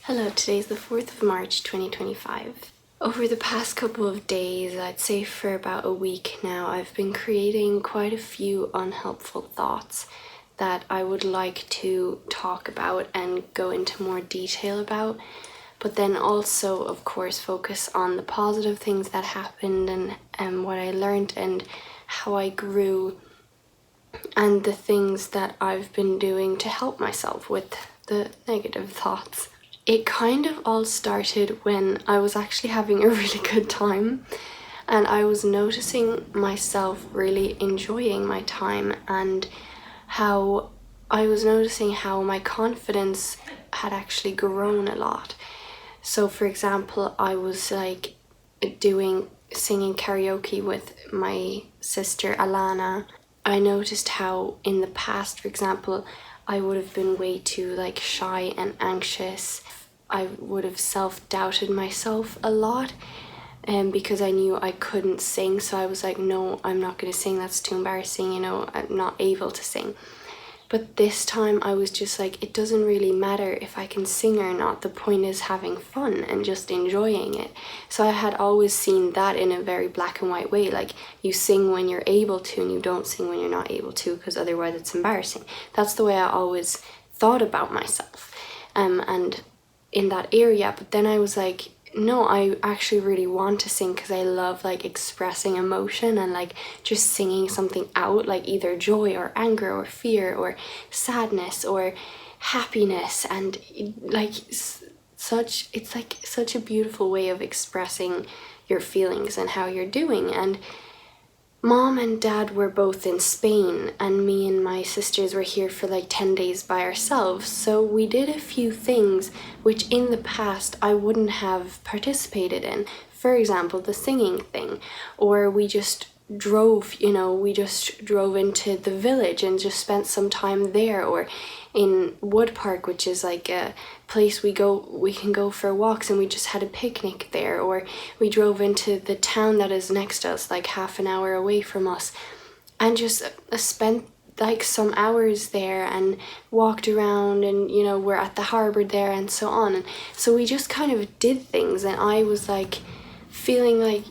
Hello, today's the 4th of March 2025. Over the past couple of days, I'd say for about a week now, I've been creating quite a few unhelpful thoughts that I would like to talk about and go into more detail about, but then also, of course, focus on the positive things that happened and what I learned and how I grew and the things that I've been doing to help myself with the negative thoughts. It kind of all started when I was actually having a really good time and I was noticing myself really enjoying my time and how I was noticing how my confidence had actually grown a lot. So for example, I was singing karaoke with my sister Alana. I noticed how in the past, for example, I would have been way too shy and anxious. I would have self-doubted myself a lot because I knew I couldn't sing. So I was like, no, I'm not going to sing. That's too embarrassing. I'm not able to sing. But this time I was just like, it doesn't really matter if I can sing or not. The point is having fun and just enjoying it. So I had always seen that in a very black and white way. Like, you sing when you're able to and you don't sing when you're not able to, because otherwise it's embarrassing. That's the way I always thought about myself and in that area. But then I was like, no, I actually really want to sing because I love expressing emotion and just singing something out, like either joy or anger or fear or sadness or happiness, and it's such a beautiful way of expressing your feelings and how you're doing. And Mom and Dad were both in Spain and me and my sisters were here for 10 days by ourselves. So we did a few things which in the past I wouldn't have participated in. For example, the singing thing. Or we just drove into the village and just spent some time there, or in Wood Park, which is a place we can go for walks, and we just had a picnic there. Or we drove into the town that is next to us, half an hour away from us, and just spent some hours there and walked around, and we're at the harbor there and so on. And so we just kind of did things, and I was feeling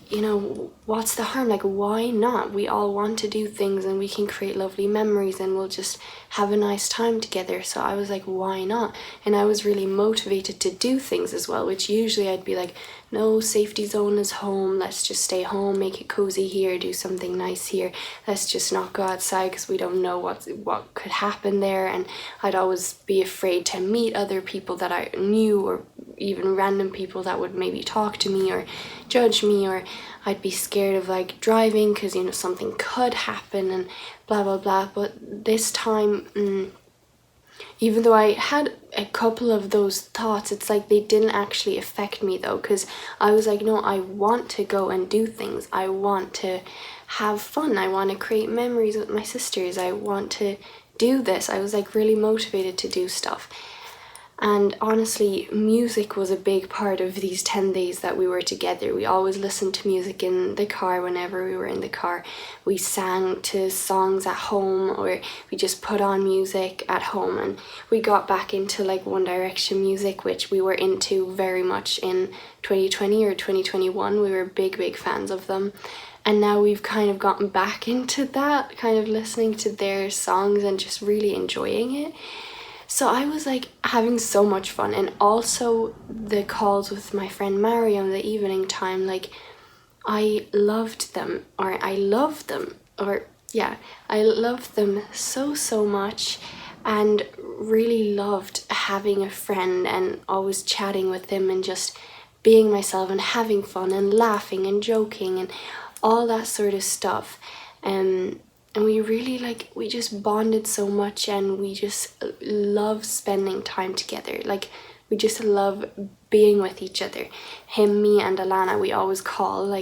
what's the harm? Why not? We all want to do things and we can create lovely memories and we'll just have a nice time together. So I was like, why not? And I was really motivated to do things as well, which usually I'd be like, no, safety zone is home. Let's just stay home, make it cozy here, do something nice here. Let's just not go outside because we don't know what could happen there. And I'd always be afraid to meet other people that I knew, or even random people that would maybe talk to me or judge me, or I'd be scared of driving because something could happen and blah blah blah. But this time, even though I had a couple of those thoughts, it's they didn't actually affect me though, because I was like, no, I want to go and do things. I want to have fun. I want to create memories with my sisters. I want to do this. I was really motivated to do stuff. And honestly, music was a big part of these 10 days that we were together. We always listened to music in the car whenever we were in the car. We sang to songs at home, or we just put on music at home. And we got back into One Direction music, which we were into very much in 2020 or 2021. We were big fans of them. And now we've kind of gotten back into that, kind of listening to their songs and just really enjoying it. So I was having so much fun. And also the calls with my friend Mario in the evening time, I loved them, or I loved them, or yeah, I loved them so much, and really loved having a friend and always chatting with him and just being myself and having fun and laughing and joking and all that sort of stuff. And we really we just bonded so much, and we just love spending time together. We just love being with each other. Him, me, and Alana, we always call.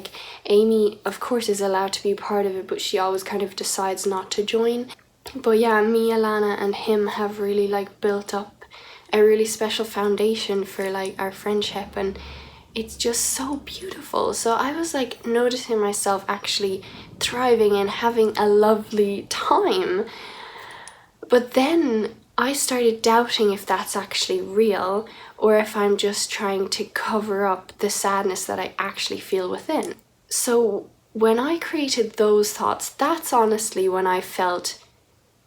Amy, of course, is allowed to be part of it, but she always kind of decides not to join. But yeah, me, Alana, and him have really built up a really special foundation for our friendship, and it's just so beautiful. So I was noticing myself actually thriving and having a lovely time. But then I started doubting if that's actually real or if I'm just trying to cover up the sadness that I actually feel within. So when I created those thoughts, that's honestly when I felt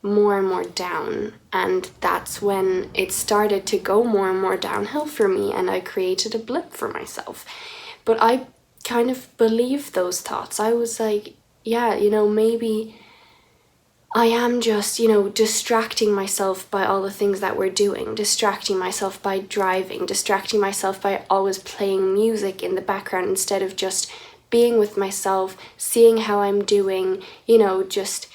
more and more down, and that's when it started to go more and more downhill for me, and I created a blip for myself. But I kind of believed those thoughts. I was like, yeah, maybe I am just, distracting myself by all the things that we're doing, distracting myself by driving, distracting myself by always playing music in the background instead of just being with myself, seeing how I'm doing, just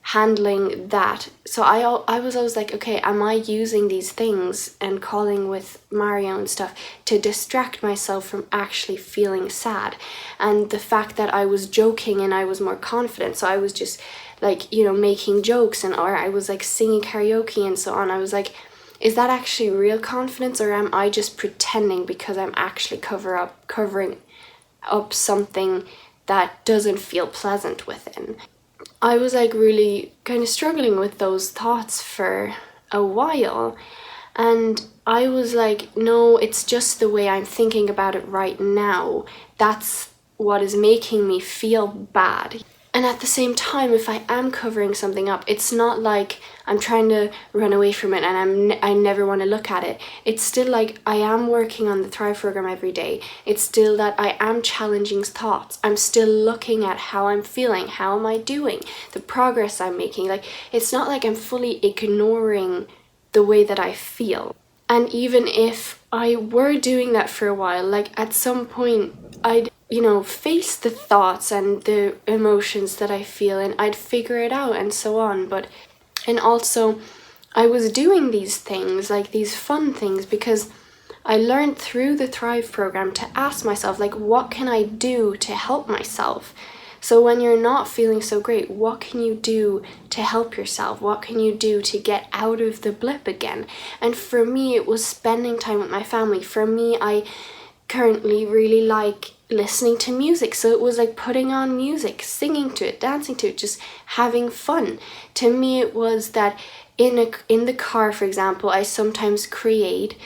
handling that. So I was always like, okay, am I using these things and calling with Mario and stuff to distract myself from actually feeling sad? And the fact that I was joking and I was more confident, so I was just like, making jokes, and or I was like singing karaoke and so on. I was like, is that actually real confidence, or am I just pretending because I'm actually covering up something that doesn't feel pleasant within? I was like really kind of struggling with those thoughts for a while, and I was like, no, it's just the way I'm thinking about it right now. That's what is making me feel bad. And at the same time, if I am covering something up, it's not like I'm trying to run away from it and I never want to look at it. It's still like I am working on the Thrive program every day. It's still that I am challenging thoughts. I'm still looking at how I'm feeling, how am I doing, the progress I'm making. Like, it's not like I'm fully ignoring the way that I feel. And even if I were doing that for a while, like at some point I'd face the thoughts and the emotions that I feel, and I'd figure it out and so on. And also, I was doing these things, like these fun things, because I learned through the Thrive program to ask myself, like, what can I do to help myself? So when you're not feeling so great, what can you do to help yourself? What can you do to get out of the blip again? And for me, it was spending time with my family. For me, I currently really like listening to music, so it was like putting on music, singing to it, dancing to it, just having fun. To me, it was that in the car, for example, I sometimes create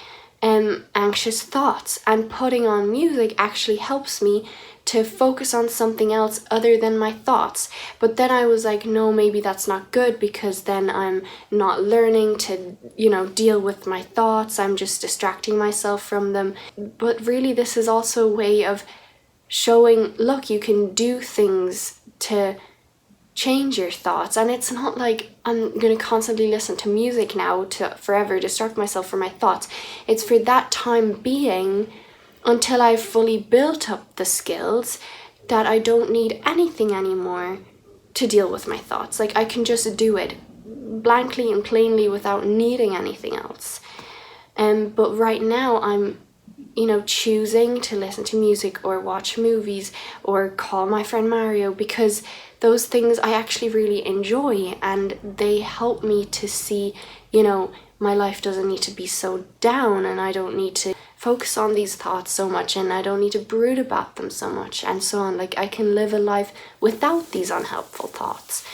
anxious thoughts, and putting on music actually helps me to focus on something else other than my thoughts. But then I was like, no, maybe that's not good, because then I'm not learning to, deal with my thoughts. I'm just distracting myself from them. But really, this is also a way of showing, look, you can do things to change your thoughts. And it's not like I'm going to constantly listen to music now to forever distract myself from my thoughts. It's for that time being, until I've fully built up the skills that I don't need anything anymore to deal with my thoughts. Like, I can just do it blankly and plainly without needing anything else. But right now I'm choosing to listen to music or watch movies or call my friend Mario, because those things I actually really enjoy, and they help me to see, my life doesn't need to be so down, and I don't need to focus on these thoughts so much, and I don't need to brood about them so much, and so on. Like, I can live a life without these unhelpful thoughts.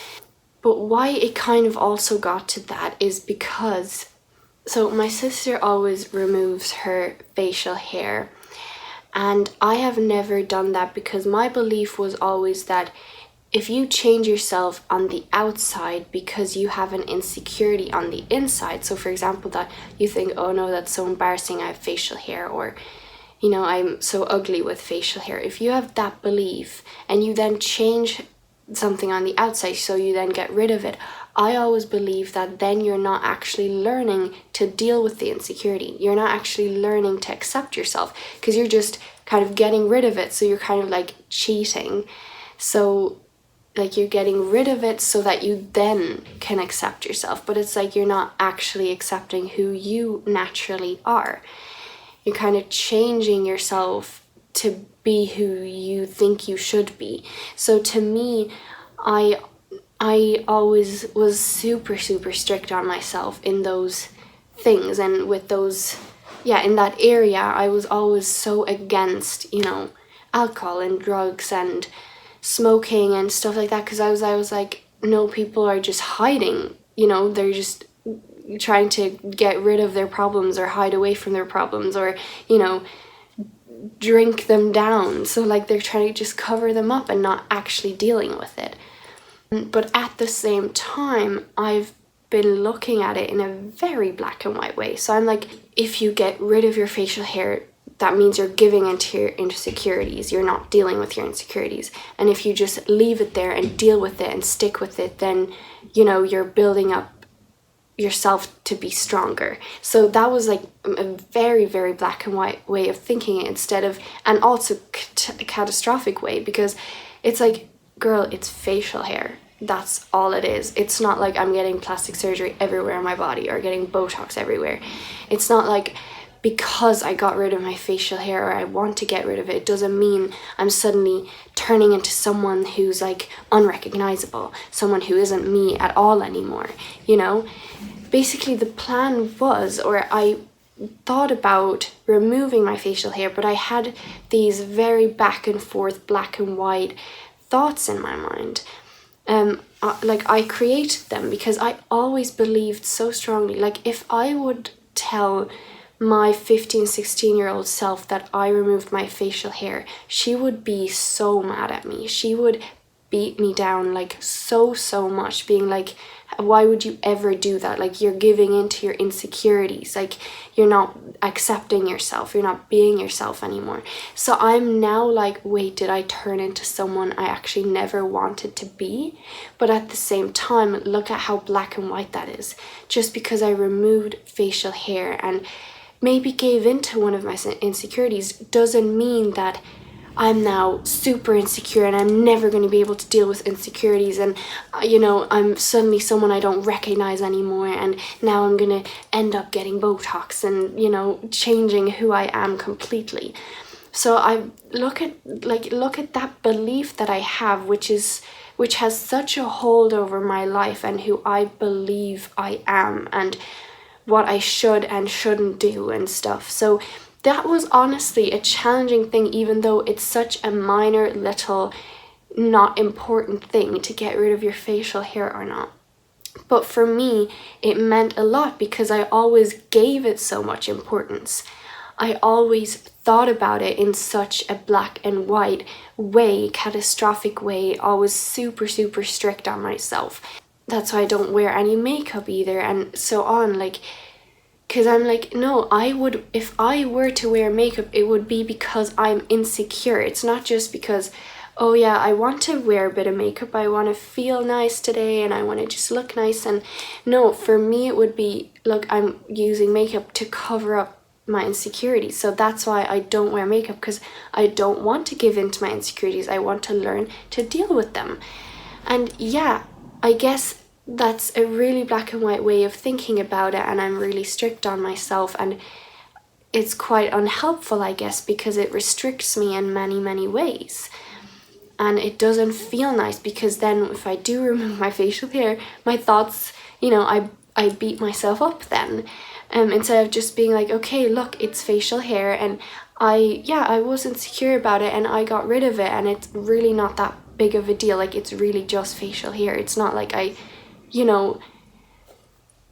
But why it kind of also got to that is because, so my sister always removes her facial hair, and I have never done that, because my belief was always that if you change yourself on the outside because you have an insecurity on the inside, so for example, that you think, oh no, that's so embarrassing, I have facial hair, or I'm so ugly with facial hair. If you have that belief and you then change something on the outside, so you then get rid of it, I always believe that then you're not actually learning to deal with the insecurity. You're not actually learning to accept yourself, because you're just kind of getting rid of it. So you're kind of like cheating. So like, you're getting rid of it so that you then can accept yourself. But it's like you're not actually accepting who you naturally are. You're kind of changing yourself to be who you think you should be. So to me, I always was super, super strict on myself in those things, and with those, in that area, I was always so against, alcohol and drugs and smoking and stuff like that, because I was like, no, people are just hiding, they're just trying to get rid of their problems or hide away from their problems, or, you know, drink them down. So like they're trying to just cover them up and not actually dealing with it. But at the same time, I've been looking at it in a very black and white way. So I'm like, if you get rid of your facial hair, that means you're giving into your insecurities. You're not dealing with your insecurities. And if you just leave it there and deal with it and stick with it, then, you know, you're building up yourself to be stronger. So that was like a very, very black and white way of thinking it, instead of, and also a catastrophic way, because it's like, girl, it's facial hair. That's all it is. It's not like I'm getting plastic surgery everywhere in my body or getting Botox everywhere. It's not like because I got rid of my facial hair or I want to get rid of it, it doesn't mean I'm suddenly turning into someone who's like unrecognizable, someone who isn't me at all anymore, you know? Basically the plan was, or I thought about removing my facial hair, but I had these very back and forth, black and white thoughts in my mind. Like I created them because I always believed so strongly, like if I would tell my 15-16-year-old self that I removed my facial hair, she would be so mad at me. She would beat me down like so much, being like, why would you ever do that? Like, you're giving into your insecurities, like you're not accepting yourself, you're not being yourself anymore. So I'm now like, wait, did I turn into someone I actually never wanted to be? But at the same time, look at how black and white that is. Just because I removed facial hair and maybe gave into one of my insecurities doesn't mean that I'm now super insecure and I'm never going to be able to deal with insecurities, and you know, I'm suddenly someone I don't recognize anymore, and now I'm going to end up getting Botox and, you know, changing who I am completely. So I look at that belief that I have, which has such a hold over my life and who I believe I am and what I should and shouldn't do and stuff. So that was honestly a challenging thing, even though it's such a minor little not important thing to get rid of your facial hair or not. But for me, it meant a lot because I always gave it so much importance. I always thought about it in such a black and white way, catastrophic way, always super strict on myself. That's why I don't wear any makeup either, and so on, like, because I'm like, no, if I were to wear makeup, it would be because I'm insecure. It's not just because, oh yeah, I want to wear a bit of makeup, I want to feel nice today and I want to just look nice. And no, for me it would be, look, I'm using makeup to cover up my insecurities. So that's why I don't wear makeup, because I don't want to give in to my insecurities. I want to learn to deal with them. And yeah, I guess that's a really black and white way of thinking about it, and I'm really strict on myself, and it's quite unhelpful, I guess, because it restricts me in many ways, and it doesn't feel nice, because then if I do remove my facial hair, my thoughts, you know, I beat myself up then, instead of just being like, okay, look, it's facial hair, and I was insecure about it and I got rid of it, and it's really not that big of a deal. Like, it's really just facial hair. It's not like I, you know,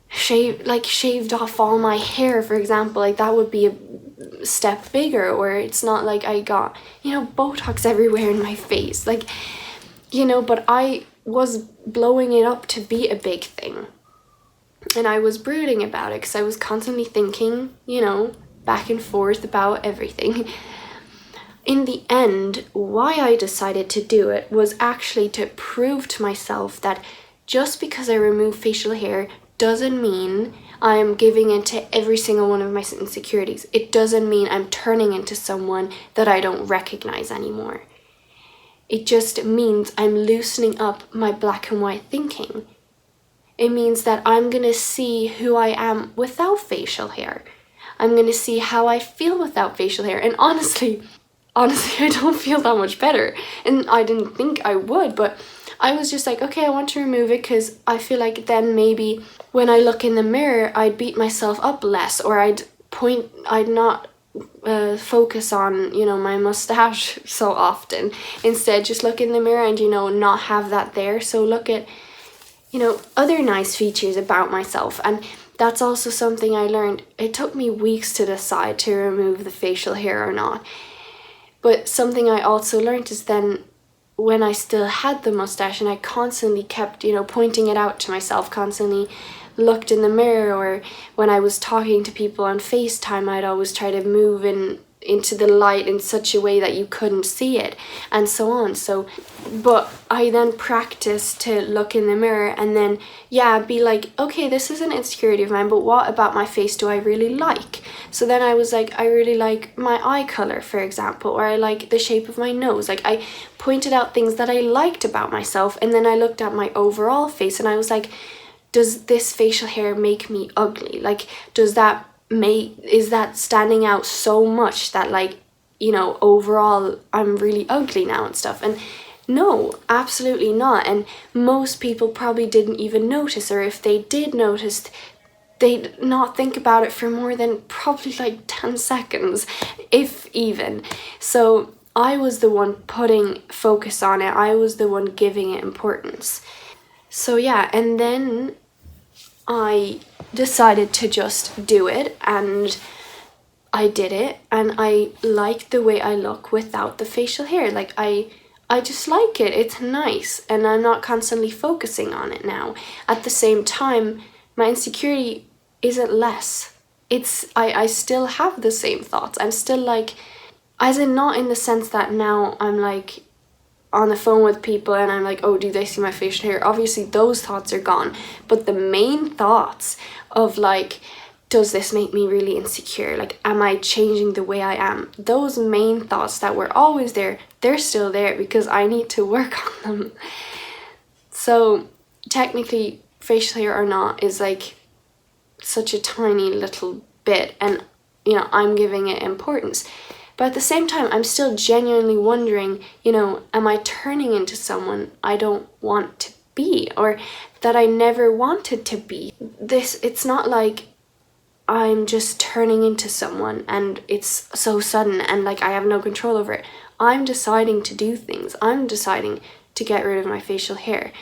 shaved off all my hair, for example. Like, that would be a step bigger. Or it's not like I got, you know, Botox everywhere in my face, like, you know. But I was blowing it up to be a big thing, and I was brooding about it because I was constantly thinking, you know, back and forth about everything. In the end, why I decided to do it was actually to prove to myself that just because I remove facial hair doesn't mean I'm giving into every single one of my insecurities. It doesn't mean I'm turning into someone that I don't recognize anymore. It just means I'm loosening up my black and white thinking. It means that I'm going to see who I am without facial hair. I'm going to see how I feel without facial hair. And honestly, I don't feel that much better. And I didn't think I would, but I was just like, okay, I want to remove it because I feel like then maybe when I look in the mirror, I'd beat myself up less, or I'd not focus on, you know, my mustache so often. Instead, just look in the mirror and, you know, not have that there. So look at, you know, other nice features about myself. And that's also something I learned. It took me weeks to decide to remove the facial hair or not. But something I also learned is then when I still had the mustache and I constantly kept, pointing it out to myself, constantly looked in the mirror, or when I was talking to people on FaceTime, I'd always try to move into the light in such a way that you couldn't see it, and so on. So, but I then practiced to look in the mirror and then, be like, okay, this is an insecurity of mine, but what about my face do I really like? So then I was like, I really like my eye color, for example, or I like the shape of my nose. Like, I pointed out things that I liked about myself, and then I looked at my overall face and I was like, does this facial hair make me ugly? Like, is that standing out so much that, like, overall I'm really ugly now and stuff? And no, absolutely not. And most people probably didn't even notice, or if they did notice, they'd not think about it for more than probably like 10 seconds, if even. So I was the one putting focus on it. I was the one giving it importance. So yeah, and then I decided to just do it, and I did it, and I like the way I look without the facial hair. Like, I just like it. It's nice, and I'm not constantly focusing on it now. At the same time, my insecurity isn't less. I still have the same thoughts. I'm still like, as in, not in the sense that now I'm like on the phone with people and I'm like, oh, do they see my facial hair? Obviously those thoughts are gone, but the main thoughts of like, does this make me really insecure? Like, am I changing the way I am? Those main thoughts that were always there, they're still there because I need to work on them. So technically, facial hair or not is like such a tiny little bit, and I'm giving it importance. But at the same time, I'm still genuinely wondering, am I turning into someone I don't want to be, or that I never wanted to be? It's not like I'm just turning into someone and it's so sudden and like I have no control over it. I'm deciding to do things. I'm deciding to get rid of my facial hair.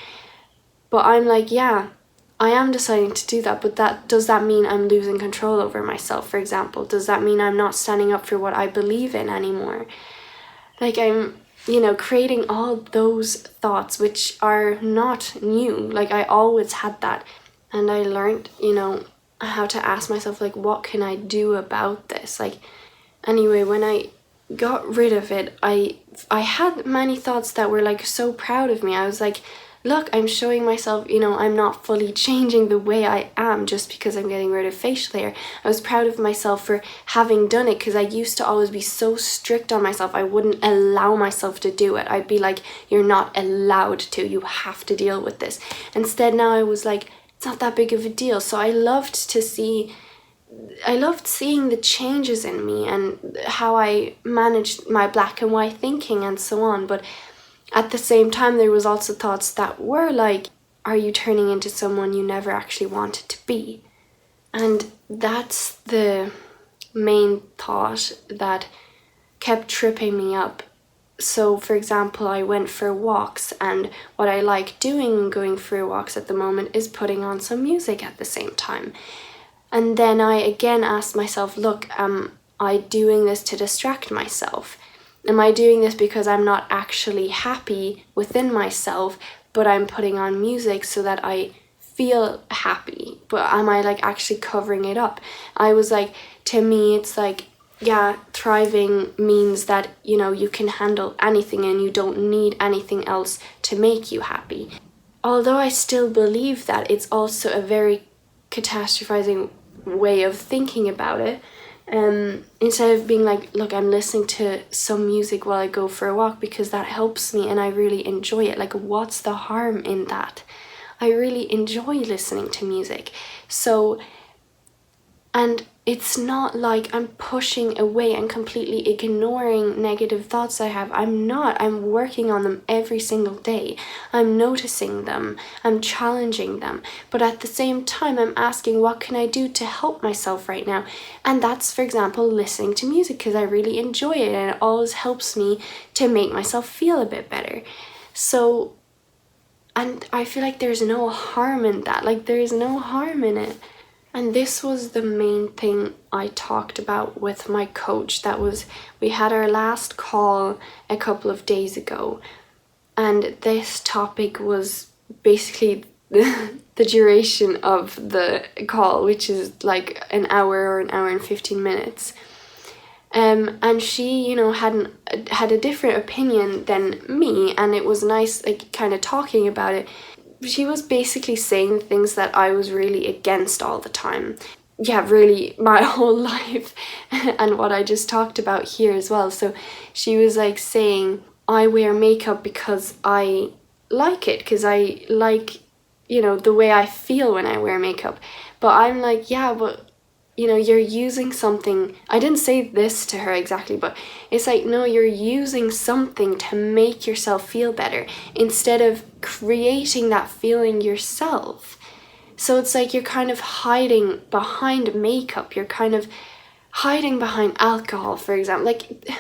But I'm like, yeah, I am deciding to do that, but does that mean I'm losing control over myself, for example? Does that mean I'm not standing up for what I believe in anymore? Like, I'm, creating all those thoughts, which are not new. Like, I always had that. And I learned, how to ask myself, like, what can I do about this? Like, anyway, when I got rid of it, I had many thoughts that were, like, so proud of me. I was like, look, I'm showing myself, I'm not fully changing the way I am just because I'm getting rid of facial hair. I was proud of myself for having done it, because I used to always be so strict on myself. I wouldn't allow myself to do it. I'd be like, you're not allowed to. You have to deal with this. Instead, now I was like, it's not that big of a deal. So I loved seeing the changes in me and how I managed my black and white thinking and so on. But at the same time, there was also thoughts that were like, are you turning into someone you never actually wanted to be? And that's the main thought that kept tripping me up. So, for example, I went for walks, and what I like doing going for walks at the moment is putting on some music at the same time. And then I again asked myself, look, am I doing this to distract myself? Am I doing this because I'm not actually happy within myself, but I'm putting on music so that I feel happy? But am I like actually covering it up? I was like, to me, it's like, yeah, thriving means that, you can handle anything and you don't need anything else to make you happy. Although I still believe that, it's also a very catastrophizing way of thinking about it. Instead of being like, look, I'm listening to some music while I go for a walk because that helps me and I really enjoy it. Like, what's the harm in that? I really enjoy listening to music. So, and it's not like I'm pushing away and completely ignoring negative thoughts I have. I'm not. I'm working on them every single day. I'm noticing them. I'm challenging them. But at the same time, I'm asking, what can I do to help myself right now? And that's, for example, listening to music, because I really enjoy it and it always helps me to make myself feel a bit better. So, and I feel like there's no harm in that. Like, there's no harm in it. And this was the main thing I talked about with my coach. We had our last call a couple of days ago, and this topic was basically the duration of the call, which is like an hour or an hour and 15 minutes. And she, had a different opinion than me, and it was nice, like, kind of talking about it. She was basically saying things that I was really against all the time. Yeah, really, my whole life, and what I just talked about here as well. So she was like saying, I wear makeup because I like it, because I like, the way I feel when I wear makeup. But I'm like, yeah, but you're using something. I didn't say this to her exactly, but it's like, no, you're using something to make yourself feel better instead of creating that feeling yourself. So it's like you're kind of hiding behind makeup. You're kind of hiding behind alcohol, for example. Like,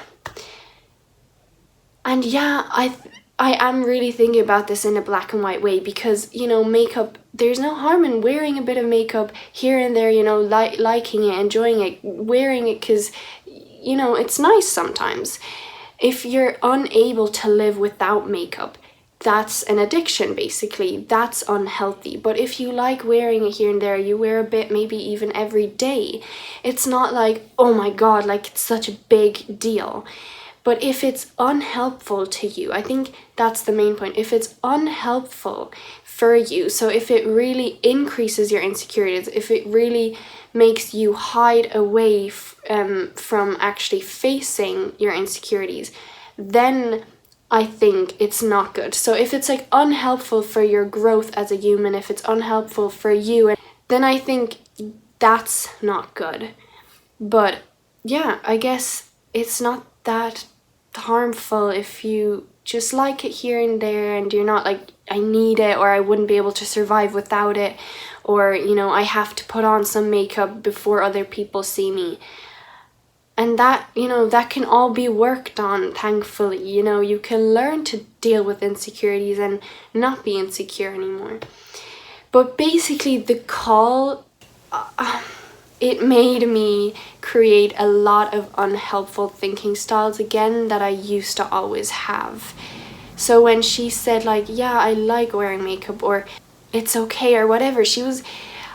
and yeah, I am really thinking about this in a black and white way, because, makeup, there's no harm in wearing a bit of makeup here and there, liking it, enjoying it, wearing it, because, it's nice sometimes. If you're unable to live without makeup, that's an addiction, basically. That's unhealthy. But if you like wearing it here and there, you wear a bit, maybe even every day, it's not like, oh my God, like, it's such a big deal. But if it's unhelpful to you, I think that's the main point. If it's unhelpful for you, so if it really increases your insecurities, if it really makes you hide away from actually facing your insecurities, then I think it's not good. So if it's like unhelpful for your growth as a human, if it's unhelpful for you, then I think that's not good. But yeah, I guess it's not that harmful if you just like it here and there, and you're not like, I need it, or I wouldn't be able to survive without it, or I have to put on some makeup before other people see me. And that that can all be worked on, thankfully. You can learn to deal with insecurities and not be insecure anymore. But basically the call, it made me create a lot of unhelpful thinking styles again that I used to always have. So when she said, like, yeah, I like wearing makeup, or it's okay, or whatever,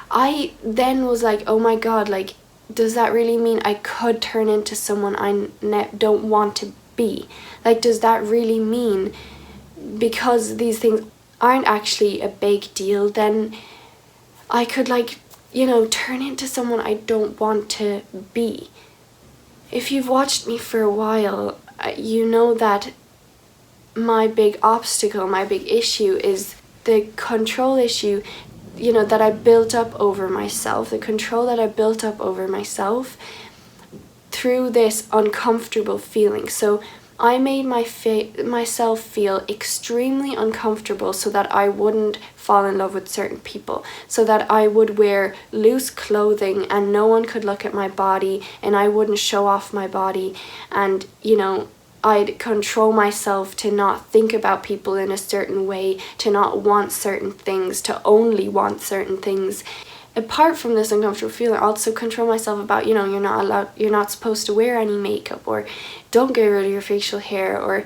I then was like, oh my God, like, does that really mean I could turn into someone I don't want to be? Like, does that really mean, because these things aren't actually a big deal, then I could, like, turn into someone I don't want to be? If you've watched me for a while, you know that my big obstacle, my big issue is the control issue, that I built up over myself, the control that I built up over myself through this uncomfortable feeling. So I made myself feel extremely uncomfortable so that I wouldn't fall in love with certain people, so that I would wear loose clothing and no one could look at my body, and I wouldn't show off my body, and I'd control myself to not think about people in a certain way, to not want certain things, to only want certain things. Apart from this uncomfortable feeling, I also control myself about, you're not supposed to wear any makeup, or don't get rid of your facial hair, or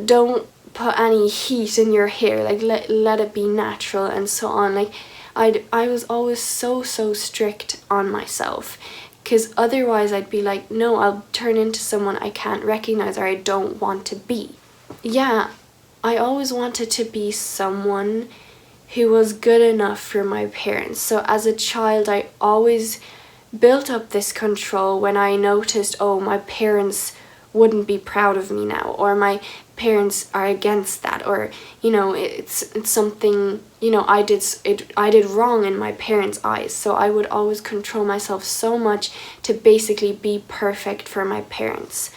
don't put any heat in your hair, like let it be natural, and so on. Like, I was always so strict on myself, because otherwise I'd be like, no, I'll turn into someone I can't recognize, or I don't want to be. Yeah, I always wanted to be someone who was good enough for my parents. So as a child, I always built up this control when I noticed, oh, my parents wouldn't be proud of me now, or my parents are against that, or it's something I did wrong in my parents' eyes. So I would always control myself so much to basically be perfect for my parents.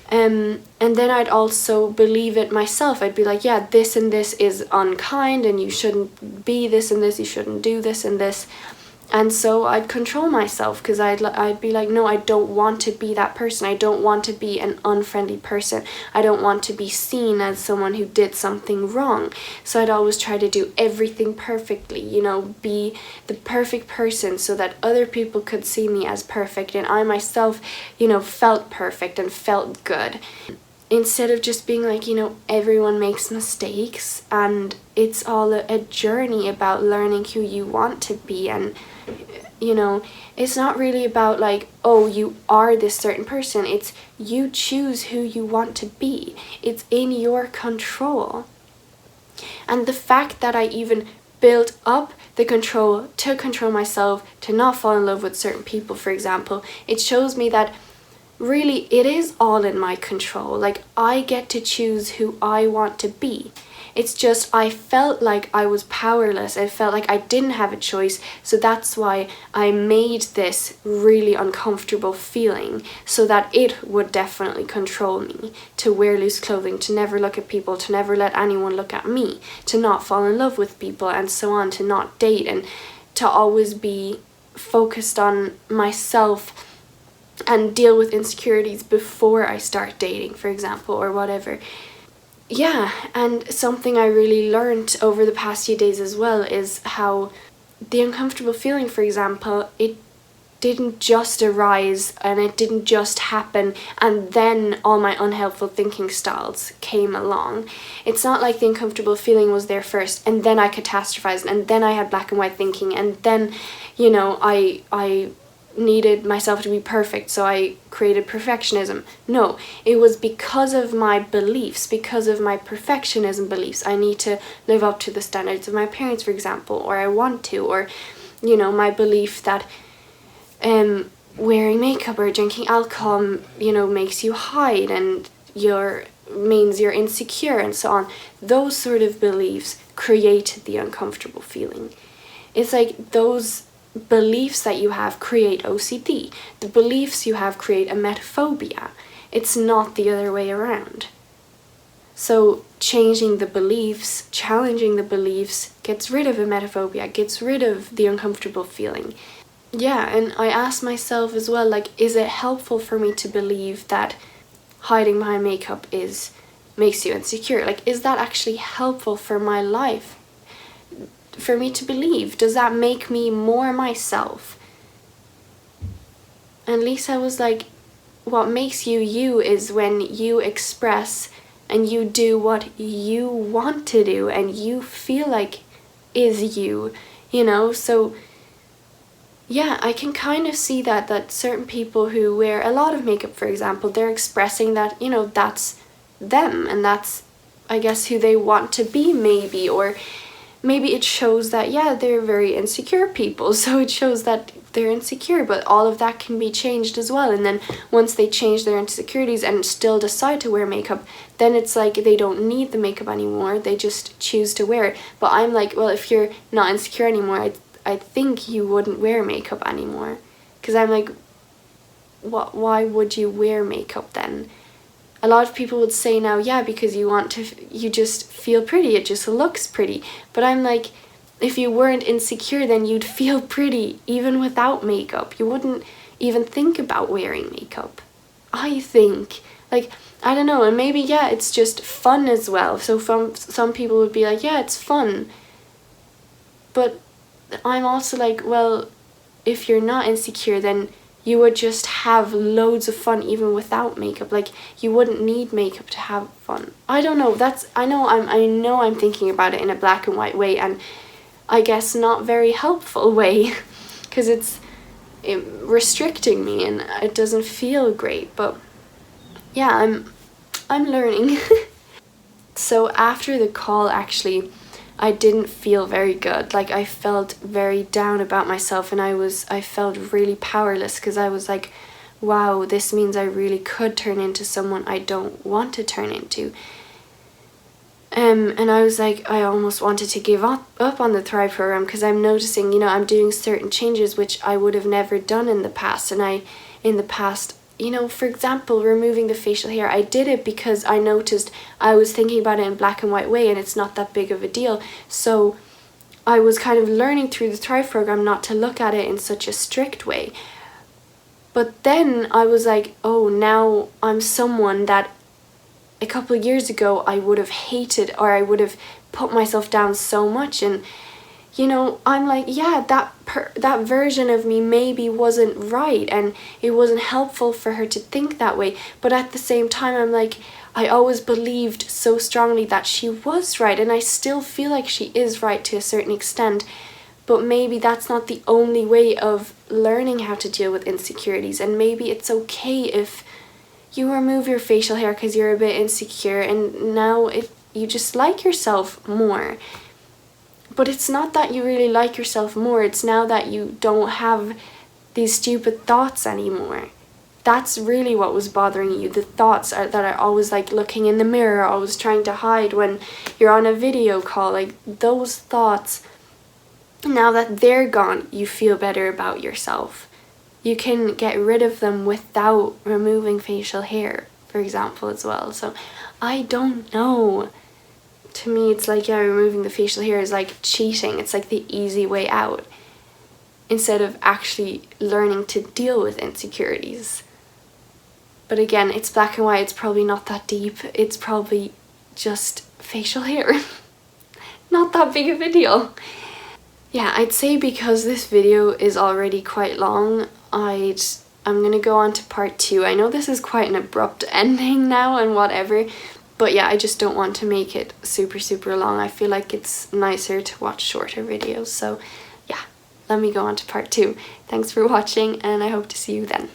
And then I'd also believe it myself. I'd be like, yeah, this and this is unkind, and you shouldn't be this and this, you shouldn't do this and this. And so I'd control myself because I'd be like, no, I don't want to be that person. I don't want to be an unfriendly person. I don't want to be seen as someone who did something wrong. So I'd always try to do everything perfectly, you know, be the perfect person so that other people could see me as perfect and I myself, you know, felt perfect and felt good. Instead of just being like, you know, everyone makes mistakes and it's all a journey about learning who you want to be. And you know, it's not really about like, oh, you are this certain person. It's you choose who you want to be. It's in your control. And the fact that I even built up the control to control myself, to not fall in love with certain people, for example, it shows me that really it is all in my control. Like, I get to choose who I want to be. It's just I felt like I was powerless. I felt like I didn't have a choice. So that's why I made this really uncomfortable feeling so that it would definitely control me. To wear loose clothing, to never look at people, to never let anyone look at me, to not fall in love with people and so on, to not date, and to always be focused on myself and deal with insecurities before I start dating, for example, or whatever. Yeah, and something I really learned over the past few days as well is how the uncomfortable feeling, for example, it didn't just arise and it didn't just happen and then all my unhelpful thinking styles came along. It's not like the uncomfortable feeling was there first and then I catastrophized and then I had black and white thinking and then, you know, I needed myself to be perfect, so I created perfectionism. No, it was because of my beliefs, because of my perfectionism beliefs. I need to live up to the standards of my parents, for example, or I want to, or, you know, my belief that wearing makeup or drinking alcohol, you know, makes you hide and means you're insecure and so on. Those sort of beliefs create the uncomfortable feeling. It's like those beliefs that you have create OCD. The beliefs you have create emetophobia. It's not the other way around. So changing the beliefs, challenging the beliefs, gets rid of emetophobia, gets rid of the uncomfortable feeling. Yeah, and I asked myself as well, like, is it helpful for me to believe that hiding behind makeup makes you insecure? Like, is that actually helpful for my life? For me to believe? Does that make me more myself? And Lisa was like, what makes you you is when you express and you do what you want to do and you feel like is you, you know? So yeah, I can kind of see that certain people who wear a lot of makeup, for example, they're expressing that, you know, that's them and that's, I guess, who they want to be, maybe. Or maybe it shows that, yeah, they're very insecure people, so it shows that they're insecure, but all of that can be changed as well. And then once they change their insecurities and still decide to wear makeup, then it's like they don't need the makeup anymore, they just choose to wear it. But I'm like, well, if you're not insecure anymore, I think you wouldn't wear makeup anymore. Because I'm like, why would you wear makeup then? A lot of people would say now, yeah, because you just feel pretty, it just looks pretty. But I'm like, if you weren't insecure, then you'd feel pretty even without makeup. You wouldn't even think about wearing makeup, I think. Like, I don't know, and maybe, yeah, it's just fun as well. So some people would be like, yeah, it's fun. But I'm also like, well, if you're not insecure, then you would just have loads of fun even without makeup. Like, you wouldn't need makeup to have fun. I don't know. I know I'm thinking about it in a black and white way, and I guess not very helpful way, because it's restricting me and it doesn't feel great. But yeah, I'm learning. So after the call, actually, I didn't feel very good. Like, I felt very down about myself and I felt really powerless, because I was like, wow, this means I really could turn into someone I don't want to turn into. And I was like, I almost wanted to give up on the Thrive program, because I'm noticing, you know, I'm doing certain changes which I would have never done in the past. And in the past, you know, for example, removing the facial hair, I did it because I noticed I was thinking about it in black and white way and it's not that big of a deal. So I was kind of learning through the Thrive program not to look at it in such a strict way. But then I was like, oh, now I'm someone that a couple of years ago I would have hated, or I would have put myself down so much. And you know, I'm like, yeah, that version of me maybe wasn't right, and it wasn't helpful for her to think that way. But at the same time, I'm like, I always believed so strongly that she was right, and I still feel like she is right to a certain extent. But maybe that's not the only way of learning how to deal with insecurities, and maybe it's okay if you remove your facial hair because you're a bit insecure, and now you just like yourself more. But it's not that you really like yourself more, it's now that you don't have these stupid thoughts anymore. That's really what was bothering you. The thoughts that are always like looking in the mirror, always trying to hide when you're on a video call. Like those thoughts, now that they're gone, you feel better about yourself. You can get rid of them without removing facial hair, for example, as well. So I don't know. To me, it's like, yeah, removing the facial hair is like cheating. It's like the easy way out, instead of actually learning to deal with insecurities. But again, it's black and white. It's probably not that deep. It's probably just facial hair. Not that big of a deal. Yeah, I'd say because this video is already quite long, I'm gonna go on to part 2. I know this is quite an abrupt ending now and whatever, but yeah, I just don't want to make it super long. I feel like it's nicer to watch shorter videos. So yeah, let me go on to part 2. Thanks for watching, and I hope to see you then.